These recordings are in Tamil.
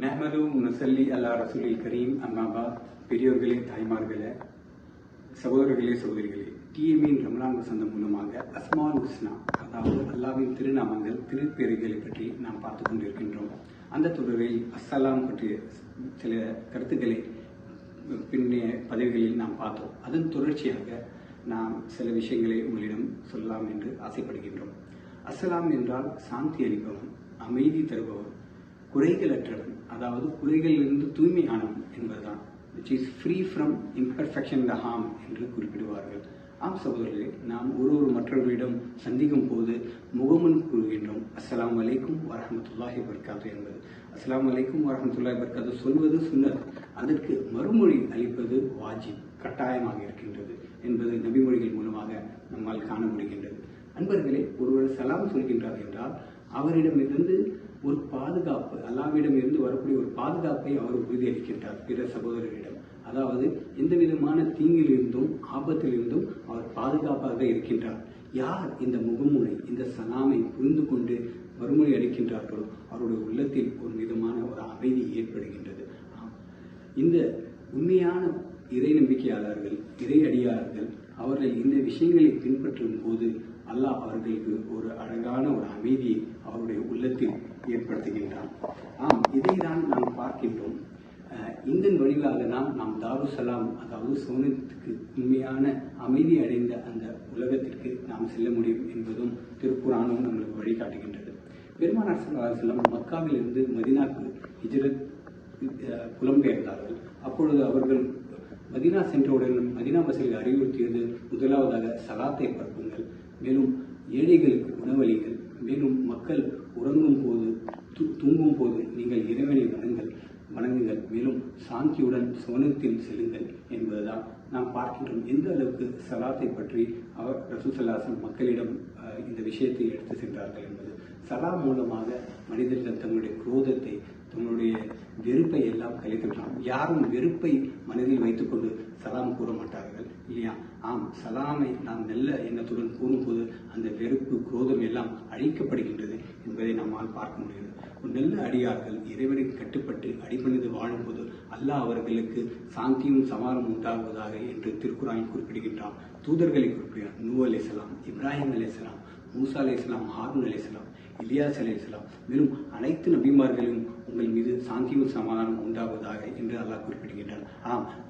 நஹ்மது நுசல்லி அல்லா ரசூலில் கரீம் அம்மாபாத். பெரியோர்களே, தாய்மார்களே, சகோதரர்களே, சகோதரிகளே, டிஎம்இன் ரமலான் வசந்தம் மூலமாக அஸ்மால் ஹுஸ்னா, அதாவது அல்லாவின் திருநாமங்கள், திருப்பெயர்களை பற்றி நாம் பார்த்து கொண்டிருக்கின்றோம். அந்த தொடரில் அஸ்ஸலாம் பற்றிய சில கருத்துக்களை பின்னைய பதவிகளில் நாம் பார்த்தோம். அதன் தொடர்ச்சியாக நாம் சில விஷயங்களை உங்களிடம் சொல்லலாம் என்று ஆசைப்படுகின்றோம். அஸ்ஸலாம் என்றால் சாந்தி அளிப்பவன், அமைதி தருபவன், குறைகளற்றவன், அதாவது குறைகளிலிருந்து தூய்மையானவன் என்பதுதான். which is free from imperfection the harm என்று குறிப்பிடுவார்கள். ஆம் சகோதரர்களே, நாம் ஒரு மற்றவர்களிடம் சந்திக்கும் போது முகமுன் கூறுகின்றோம் அஸ்ஸலாமு அலைக்கும் வரஹ்மத்துல்லாஹி வபரகாத்துஹு என்பது. அஸ்ஸலாமு அலைக்கும் வரஹ்மத்துல்லாஹி வபரகாத்துஹு சொல்வது சுன்னத், அதற்கு மறுமொழி அளிப்பது வாஜிப், கட்டாயமாக இருக்கின்றது என்பது நபிமொழிகள் மூலமாக நம்மால் காண முடிகின்றது. அன்பர்களே, ஒருவர் சலாம் சொல்கின்றார் என்றால் அவரிடமிருந்து ஒரு பாதுகாப்பு, அல்லாஹ்விடம் இருந்து வரக்கூடிய ஒரு பாதுகாப்பை அவர் உறுதியளிக்கின்றார் பிற சகோதரரிடம். அதாவது எந்த விதமான தீங்கிலிருந்தும் ஆபத்திலிருந்தும் அவர் பாதுகாப்பாக இருக்கின்றார். யார் இந்த முகமுறை, இந்த சலாமை புரிந்து கொண்டு மறுமொழி அளிக்கின்றார்களோ அவருடைய உள்ளத்தில் ஒரு விதமான ஒரு அமைதி ஏற்படுகின்றது. இந்த உண்மையான இறை நம்பிக்கையாளர்கள், இறை அடியாளர்கள் அவர்கள் இந்த விஷயங்களை பின்பற்றும் போது அல்லாஹ் அவர்களுக்கு ஒரு அழகான ஒரு அமைதியை அவருடைய உள்ளத்தில் ஏற்படுத்துகின்றான். இதை தான் நாம் பார்க்கின்றோம். இதன் வழியாக நாம் தாருசலாம், அதாவது சோனத்துக்கு உண்மையான அமைதி அடைந்த அந்த உலகத்திற்கு நாம் செல்ல முடியும் என்பதும் திருக்குர்ஆனும் நம்மளுக்கு வழிகாட்டுகின்றது. பெருமானார் ஸல்லல்லாஹு அலைஹி வஸல்லம் மக்காவிலிருந்து மதீனாவுக்கு ஹிஜ்ரத் புலம்பெயர்ந்தார்கள். அப்பொழுது அவர்கள் மதீனா சென்றவுடன் மதீனாவாசிகள் அறிவுறுத்தியது முதலாவதாக சலாத்தை பரப்புங்கள், மேலும் ஏழைகளுக்கு உணவளிங்கள், மேலும் மக்கள் உறங்கும் போது தூங்கும் போது நீங்கள் இறைவனை வணங்குங்கள், மேலும் சாந்தியுடன் சோனத்தில் செல்லுங்கள் என்பதுதான் நாம் பார்க்கின்றோம். எந்த அளவுக்கு சலாத்தை பற்றி அவர் ரசூல் ஸல்லல்லாஹு அலைஹி வஸல்லம் மக்களிடம் இந்த விஷயத்தை எடுத்து சென்றார்கள் என்பது. சலாம் மூலமாக மனிதர்கள் தங்களுடைய குரோதத்தை, தங்களுடைய வெறுப்பை எல்லாம் கழித்துவிடலாம். யாரும் வெறுப்பை மனதில் வைத்துக்கொண்டு சலாம் கூற மாட்டார்கள் இல்லையா? சலாமை நாம் நல்ல எண்ணத்துடன் கூறும்போது அந்த வெறுப்பு, குரோதம் எல்லாம் அழிக்கப்படுகின்றது என்பதை நம்மால் பார்க்க முடிகிறது. ஒரு நல்ல அடியார்கள் இறைவனுக்கு கட்டுப்பட்டு அடிபணிந்து வாழும்போது அல்லாஹ் அவர்களுக்கு சாந்தியும் சமாதானம் உண்டாகுவதாக என்று திருக்குர்ஆனில் குறிப்பிடுகின்றான். தூதர்களை குறிப்பிடுகிறார். நூஹ் அலைஹிஸ்ஸலாம், இப்ராஹிம் அலைஹிஸ்ஸலாம், மூசா அலைஹிஸ்ஸலாம், ஹாரூன் அலைஹிஸ்ஸலாம், இலியாஸ் அலைஹிஸ்ஸலாம், மேலும் அனைத்து நபிமார்களும் உங்கள் மீது சாந்தியும் சமாதானம் உண்டாவதாக என்று அல்லாஹ் குறிப்பிடுகின்றான்.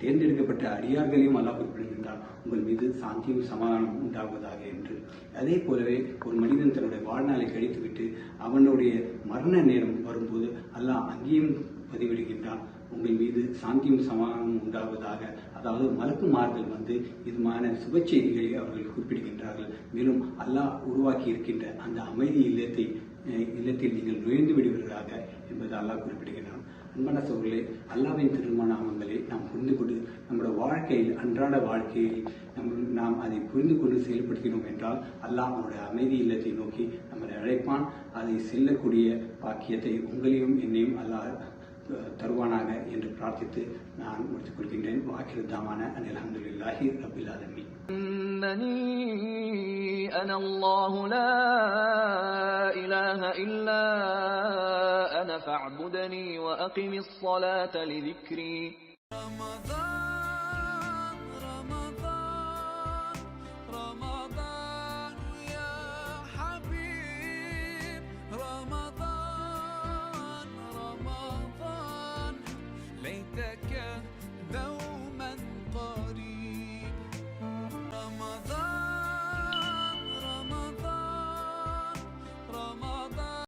தேர்ந்தெடுக்கப்பட்ட அடியார்களையும் அல்லாஹ் குறிப்பிடுகின்றான், உங்கள் மீது சாந்தியும் சமாதானம் உண்டாவதாக என்று. அதே போலவே ஒரு மனிதன் தன்னுடைய வாழ்நாளை கழித்துவிட்டு அவனுடைய மரண நேரம் வரும்போது அல்லாஹ் அங்கேயும் பதிவிடுகின்றான், உங்கள் மீது சாந்தியும் சமாதானமும் உண்டாவதாக. அதாவது மலக்குமார்கள் இதுமான சுப செய்திகளை அவர்கள் குறிப்பிடுகின்றார்கள். மேலும் அல்லாஹ் உருவாக்கி இருக்கின்ற அந்த அமைதி இல்லத்தில் நீங்கள் நுழைந்து விடுவீர்களாக என்பது அல்லாஹ் குறிப்பிடுகின்றான். அன்பான சகோதரர்களே, அல்லாஹ்வின் திருநாமங்களை நாம் புரிந்து கொண்டு நம்முடைய வாழ்க்கையில், அன்றாட வாழ்க்கையில் நாம் அதை புரிந்து கொண்டு செயல்படுத்தினோம் என்றால் அல்லாஹ் அவனுடைய அமைதி இல்லத்தை நோக்கி நம்மளை அழைப்பான். அதை செல்லக்கூடிய பாக்கியத்தை உங்களையும் என்னையும் அல்லாஹ் தருவானாக என்று பிரார்த்தித்து நான் முடித்துக் கொள்கின்றேன். வாக்கிரு தாமான அல்ஹம்துலில்லாஹி ரப்பில் ஆலமீன். أنا الله لا إله إلا أنا فاعبدني وأقم الصلاة لذكري. رمضان رمضان رمضان يا حبيب، رمضان رمضان ليتك ذوق